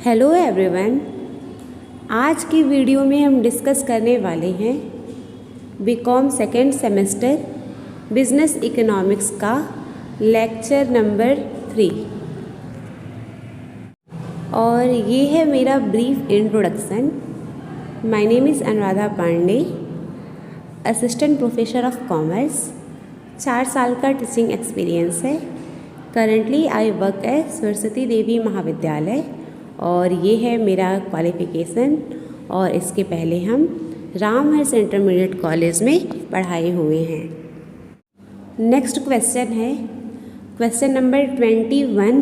Hello everyone. आज की video में हम डिस्कस करने वाले हैं BCom second semester business economics का लेक्चर नंबर 3 और ये है मेरा brief introduction. My name is Anuradha Pandey, assistant professor of commerce. 4 साल का टीचिंग एक्सपीरियंस है। Currently I work at Saraswati Devi Mahavidyalaya और ये है मेरा क्वालिफ़िकेशन। और इसके पहले हम रामहर्ष इंटरमीडिएट कॉलेज में पढ़ाए हुए हैं। नेक्स्ट क्वेश्चन है question number 21।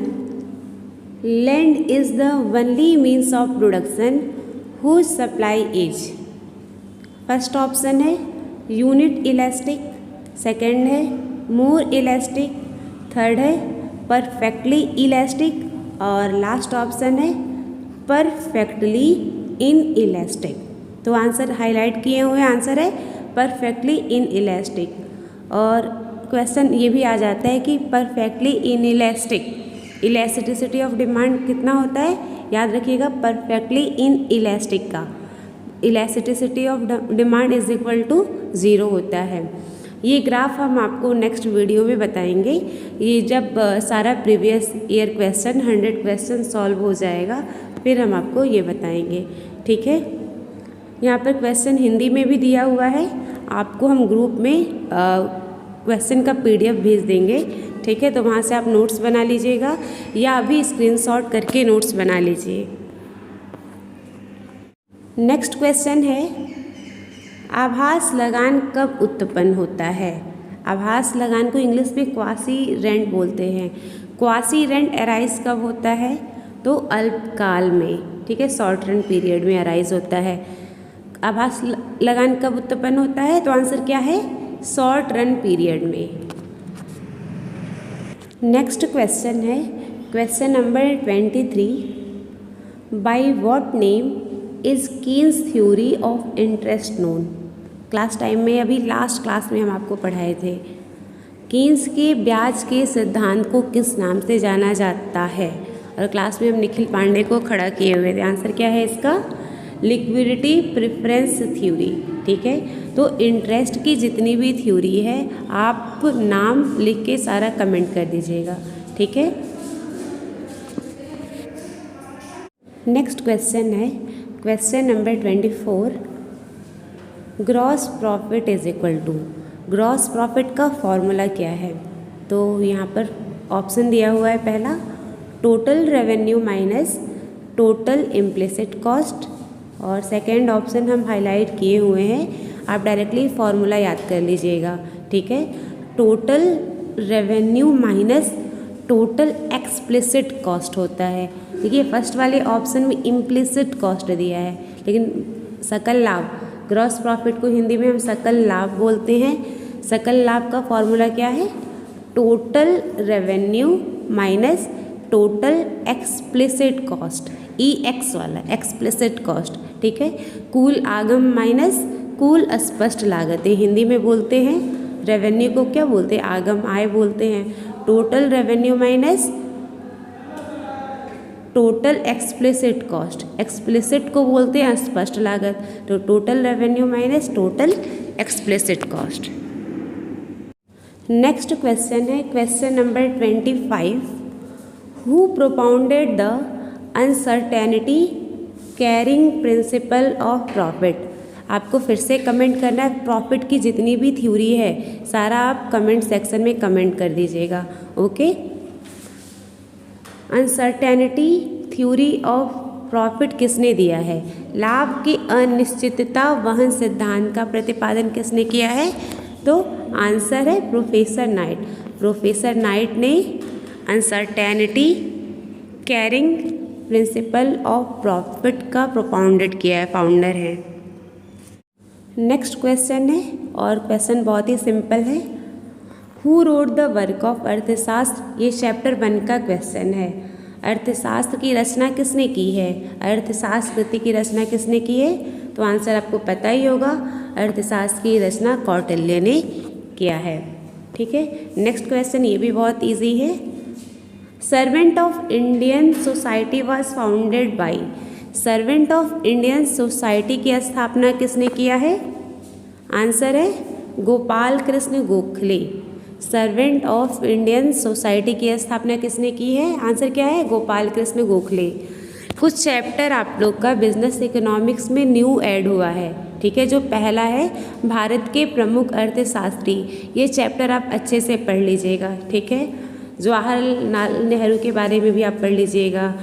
Land is the only means of production whose supply is. First option है यूनिट इलास्टिक, सेकेंड है मोर इलास्टिक, थर्ड है परफेक्टली इलास्टिक और लास्ट ऑप्शन है परफेक्टली इन इलास्टिक। तो आंसर हाईलाइट किए हुए answer है परफेक्टली इन इलास्टिक। और क्वेश्चन ये भी आ जाता है कि perfectly inelastic elasticity of demand कितना होता है, याद रखिएगा परफेक्टली इन इलास्टिक का elasticity of demand is equal to 0 होता है। ये ग्राफ हम आपको नेक्स्ट वीडियो में बताएंगे। ये जब सारा previous year question 100 question solve हो जाएगा फिर हम आपको ये बताएंगे, ठीक है। यहाँ पर क्वेश्चन हिंदी में भी दिया हुआ है। आपको हम ग्रुप में क्वेश्चन का PDF भेज देंगे, ठीक है। तो वहाँ से आप नोट्स बना लीजिएगा या अभी स्क्रीनशॉट करके नोट्स बना लीजिए। नेक्स्ट क्वेश्चन है आभास लगान कब उत्पन्न होता है। आभास लगान को इंग्लिश में क्वासी रेंट बोलते हैं। क्वासी रेंट अराइज कब होता है, तो अल्पकाल में, ठीक है, शॉर्ट रन पीरियड में अराइज होता है। आभास लगान कब उत्पन्न होता है, तो आंसर क्या है शॉर्ट रन पीरियड में। नेक्स्ट क्वेश्चन है question number 23। By what name is Keynes theory of interest known. Class time में अभी लास्ट क्लास में हम आपको पढ़ाए थे। कीन्स के ब्याज के सिद्धांत को किस नाम से जाना जाता है, और क्लास में हम निखिल पांडे को खड़ा किए हुए थे। आंसर क्या है इसका लिक्विडिटी प्रेफरेंस थ्योरी, ठीक है। तो इंटरेस्ट की जितनी भी थ्योरी है आप नाम लिख के सारा कमेंट कर दीजिएगा, ठीक है। नेक्स्ट क्वेश्चन है question number 24। Gross profit is equal to. Gross profit का फॉर्मूला क्या है, तो यहाँ पर ऑप्शन दिया हुआ है पहला total revenue minus total implicit cost, और सेकंड ऑप्शन हम हाईलाइट किए हुए हैं, आप डायरेक्टली फॉर्मूला याद कर लीजिएगा, ठीक है। Total revenue minus total explicit cost होता है। देखिए फर्स्ट वाले ऑप्शन में इम्प्लिसिट कॉस्ट दिया है, लेकिन सकल लाभ, ग्रॉस प्रॉफिट को हिंदी में हम सकल लाभ बोलते हैं। सकल लाभ का फॉर्मूला क्या है, total revenue minus total explicit cost, EX वाला एक्सप्लिसिट कॉस्ट, ठीक है। कुल आगम माइनस कुल अस्पष्ट लागतें हिंदी में बोलते हैं। रेवेन्यू को क्या बोलते हैं, आगम आय बोलते हैं। Total revenue minus total explicit cost, explicit को बोलते हैं स्पष्ट लागत, तो total revenue minus total explicit cost. Next question है question number 25। Who propounded the uncertainty carrying principle of profit. आपको फिर से कमेंट करना है, प्रॉफिट की जितनी भी थ्योरी है सारा आप कमेंट सेक्शन में कमेंट कर दीजिएगा, okay. Uncertainty theory of profit किसने दिया है, लाभ की अनिश्चितता वहन सिद्धांत का प्रतिपादन किसने किया है, तो आंसर है प्रोफेसर नाइट। प्रोफेसर नाइट ने uncertainty carrying principle of profit का प्रोपाउंडेड किया है, फाउंडर है। नेक्स्ट क्वेश्चन है और क्वेश्चन बहुत ही सिंपल है। Who wrote the work of अर्थशास्त्र, ये चैप्टर 1 का क्वेश्चन है। अर्थशास्त्र की रचना किसने की है, अर्थशास्त्र कृति की रचना किसने की है, तो आंसर आपको पता ही होगा, अर्थशास्त्र की रचना कौटिल्य ने किया है, ठीक है। नेक्स्ट क्वेश्चन ये भी बहुत इजी है। Servant of Indian society was founded by, servant of Indian society की स्थापना किसने किया है? आंसर है Gopal Krishna Gokhale. Servant of Indian society की स्थापना किसने की है? आंसर क्या है? गोपाल कृष्ण गोखले। कुछ चैप्टर आप लोग का बिजनेस इकोनॉमिक्स में न्यू ऐड हुआ है, ठीक है। जो पहला है भारत के प्रमुख अर्थशास्त्री, ये चैप्टर आप अच्छे से पढ़ लीजिएगा, ठीक है। जवाहरलाल नेहरू के बारे में भी आप पढ़ लीजिएगा,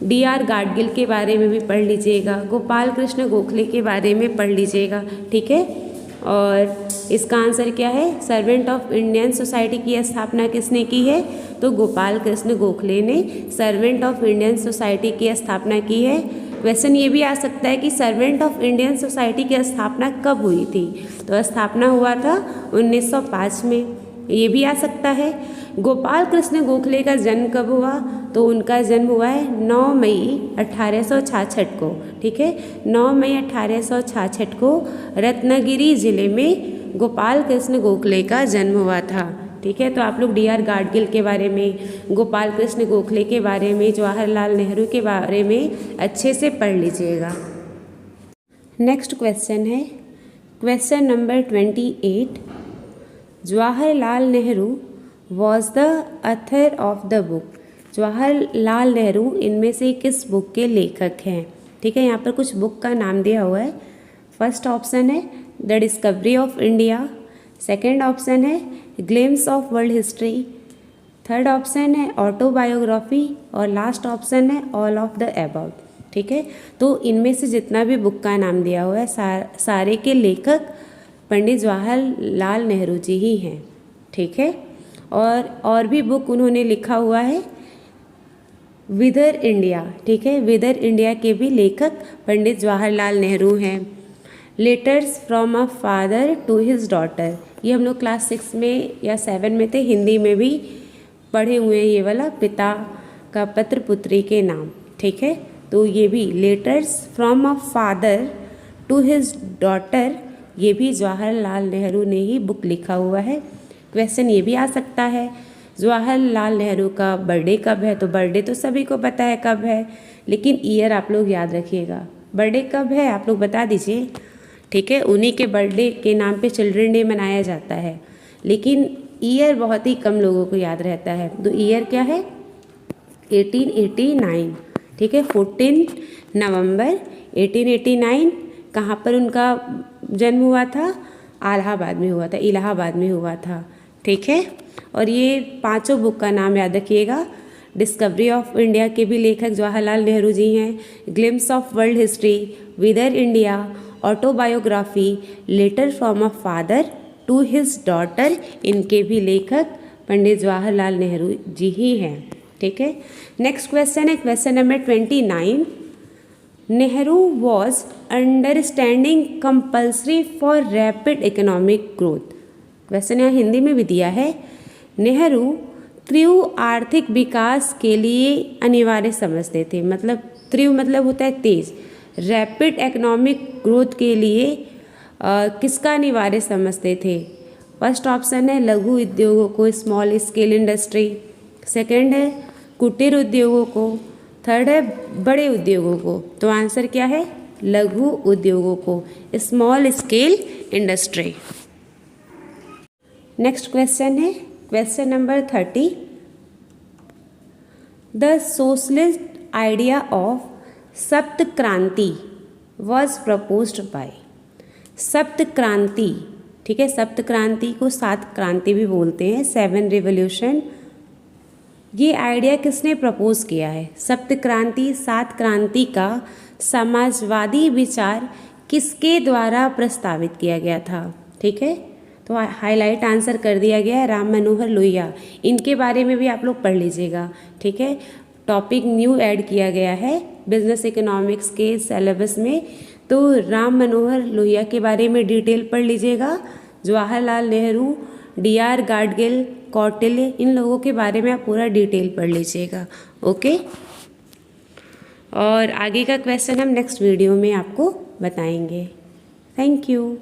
DR गाडगिल के बारे में भी पढ़ लीजिएगा, गोपाल कृष्ण गोखले के बारे में पढ़ लीजिएगा, ठीक है। और इसका आंसर क्या है? सर्वेंट ऑफ इंडियन सोसाइटी की स्थापना किसने की है? तो गोपाल कृष्ण गोखले ने सर्वेंट ऑफ इंडियन सोसाइटी की स्थापना की है। क्वेश्चन ये भी आ सकता है कि सर्वेंट ऑफ इंडियन सोसाइटी की स्थापना कब हुई थी? तो स्थापना हुआ था 1905 में, ये भी आ सकता है। गोपाल कृष्ण गोखले का जन्म कब हुआ? तो उनका जन्म हुआ है 9 मई 1866 को, ठीक है। 9 मई 1866 को रत्नागिरी जिले में गोपाल कृष्ण गोखले का जन्म हुआ था, ठीक है। तो आप लोग DR गाडगिल के बारे में, गोपाल कृष्ण गोखले के बारे में, जवाहरलाल नेहरू के बारे में अच्छे से पढ़ लीजिएगा। नेक्स्ट क्वेश्चन है question number 28। Jawaharlal Nehru was the author of the book. Jawaharlal Nehru इनमें से किस बुक के लेखक हैं? ठीक है, यहाँ पर कुछ बुक का नाम दिया हुआ है। फर्स्ट ऑप्शन है the discovery of India, second option है glimpses of world history, third option है ऑटोबायोग्राफी और लास्ट ऑप्शन है ऑल ऑफ द अबव, ठीक है। तो इनमें से जितना भी बुक का नाम दिया हुआ है सारे के लेखक पंडित जवाहरलाल नेहरू जी ही हैं, ठीक है। और भी बुक उन्होंने लिखा हुआ है विदर इंडिया, ठीक है। विदर इंडिया के भी लेखक पंडित जवाहरलाल नेहरू हैं। Letters from a father to his daughter, ये हम लोग क्लास 6 में या 7 में थे, हिंदी में भी पढ़े हुए हैं ये वाला, पिता का पत्र पुत्री के नाम, ठीक है। तो ये भी letters from a father to his daughter, ये भी जवाहरलाल नेहरू ने ही बुक लिखा हुआ है। क्वेश्चन ये भी आ सकता है जवाहरलाल नेहरू का बर्थडे कब है? तो बर्थडे तो सभी को पता है कब है, लेकिन ईयर आप लोग याद रखिएगा। बर्थडे कब है आप लोग बता दीजिए, ठीक है। उन्हीं के बर्थडे के नाम पे चिल्ड्रन डे मनाया जाता है, लेकिन ईयर बहुत ही कम लोगों को याद रहता है। तो ईयर क्या है? 1889, ठीक है। 14 नवंबर 1889। कहाँ पर उनका जन्म हुआ था? इलाहाबाद में हुआ था, इलाहाबाद में हुआ था, ठीक है। और ये पांचों बुक का नाम याद रखिएगा। डिस्कवरी ऑफ इंडिया के भी लेखक जवाहरलाल नेहरू जी हैं, glimpses of world history, whither India, autobiography, letter from a father to his daughter, इनके भी लेखक पंडित जवाहरलाल नेहरू जी ही हैं, ठीक है। नेक्स्ट क्वेश्चन है question number 29। Nehru was understanding compulsory for rapid economic growth. Question यहाँ हिंदी में भी दिया है। नेहरू तीव्र आर्थिक विकास के लिए अनिवार्य समझते थे, मतलब तीव्र मतलब होता है तेज, रैपिड इकोनॉमिक ग्रोथ के लिए किसका अनिवार्य समझते थे? फर्स्ट ऑप्शन है लघु उद्योगों को, स्मॉल स्केल इंडस्ट्री, सेकंड है कुटीर उद्योगों को, थर्ड है बड़े उद्योगों को। तो आंसर क्या है? लघु उद्योगों को, small scale industry. Next question है question number 30। The socialist idea of Sapt Kranti was proposed by. सप्त क्रांति, ठीक है, सप्त क्रांति को 7 क्रांति भी बोलते हैं, 7 रिवोल्यूशन। ये आइडिया किसने प्रपोज किया है? सप्त क्रांति, 7 क्रांति का समाजवादी विचार किसके द्वारा प्रस्तावित किया गया था? ठीक है, तो हाईलाइट आंसर कर दिया गया है राम मनोहर लोहिया। इनके बारे में भी आप लोग पढ़ लीजिएगा, ठीक है। टॉपिक न्यू ऐड किया गया है बिजनेस इकोनॉमिक्स के सिलेबस में, तो राम मनोहर लोहिया के बारे में डिटेल पढ़ लीजिएगा। जवाहरलाल नेहरू, DR गाडगिल, कौटिल्य, इन लोगों के बारे में आप पूरा डिटेल पढ़ लीजिएगा, ओके। और आगे का क्वेश्चन हम नेक्स्ट वीडियो में आपको बताएंगे। Thank you.